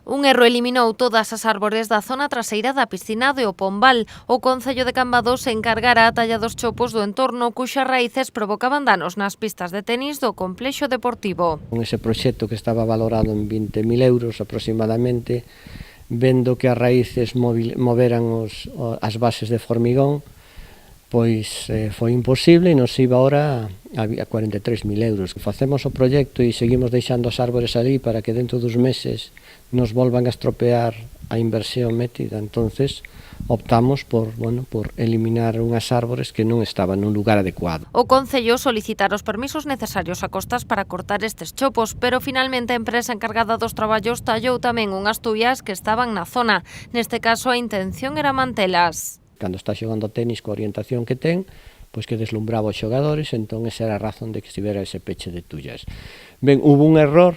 Un erro eliminou todas as árbores da zona traseira da piscina de O Pombal. O Concello de Cambados se encargará a talla dos chopos do entorno cuxas raíces provocaban danos nas pistas de tenis do complexo deportivo. Con ese proxecto que estaba valorado en 20.000 euros aproximadamente, vendo que as raíces moveran as bases de formigón, pois foi imposible e nos iba ahora a 43.000 euros. Facemos o proxecto e seguimos deixando as árbores ali para que dentro dos meses nos volvan a estropear a inversión metida. Entonces optamos por eliminar unhas árbores que non estaban nun lugar adecuado. O Concello solicitara os permisos necesarios a costas para cortar estes chopos, pero finalmente a empresa encargada dos traballos tallou tamén unhas tuias que estaban na zona. Neste caso a intención era mantelas. Cando está xogando tenis coa orientación que ten, pois que deslumbraba os xogadores, entón esa era a razón de que estivera ese peche de tullas. Ben, hubo un error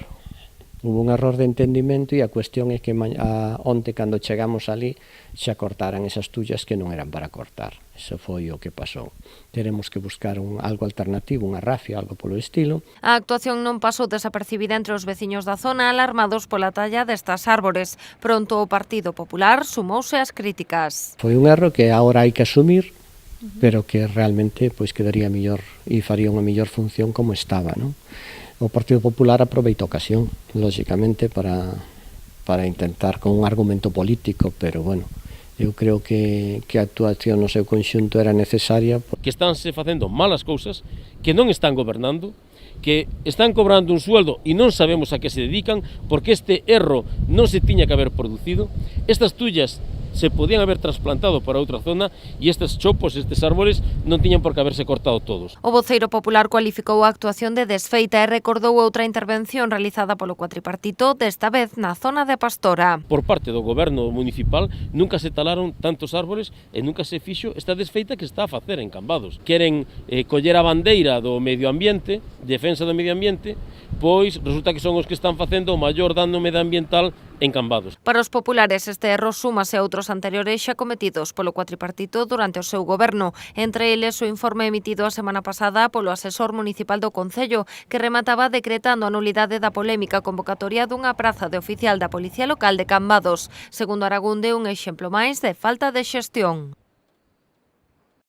de entendimento e a cuestión é que onte cando chegamos ali xa cortaran esas tullas que non eran para cortar. Eso foi o que pasou. Teremos que buscar algo alternativo, unha rafia, algo polo estilo. A actuación non pasou desapercibida entre os veciños da zona alarmados pola talla destas árbores. Pronto o Partido Popular sumouse ás críticas. Foi un erro que agora hai que asumir, pero que realmente pois quedaría mellor e faría unha mellor función como estaba, non? O Partido Popular aproveita a ocasión, lógicamente, para intentar con un argumento político, pero bueno, eu creo que a actuación no seu conxunto era necesaria. Que estánse facendo malas cousas, que non están gobernando, que están cobrando un sueldo e non sabemos a que se dedican, porque este erro non se tiña que haber producido. Estas tullas se podían haber trasplantado para outra zona e estes chopos, estes árboles, non tiñan por que haberse cortado todos. O voceiro popular cualificou a actuación de desfeita e recordou outra intervención realizada polo cuatripartito, desta vez na zona de Pastora. Por parte do goberno municipal nunca se talaron tantos árboles e nunca se fixo esta desfeita que está a facer en Cambados. Queren coller a bandeira do medio ambiente, defensa do medio ambiente, pois resulta que son os que están facendo o maior dano medioambiental en Cambados. Para os populares este erro súmase a outros anteriores xa cometidos polo cuatripartito durante o seu goberno, entre eles o informe emitido a semana pasada polo asesor municipal do Concello, que remataba decretando a nulidade da polémica convocatoria dunha praza de oficial da Policía Local de Cambados. Segundo Aragunde, un exemplo máis de falta de xestión.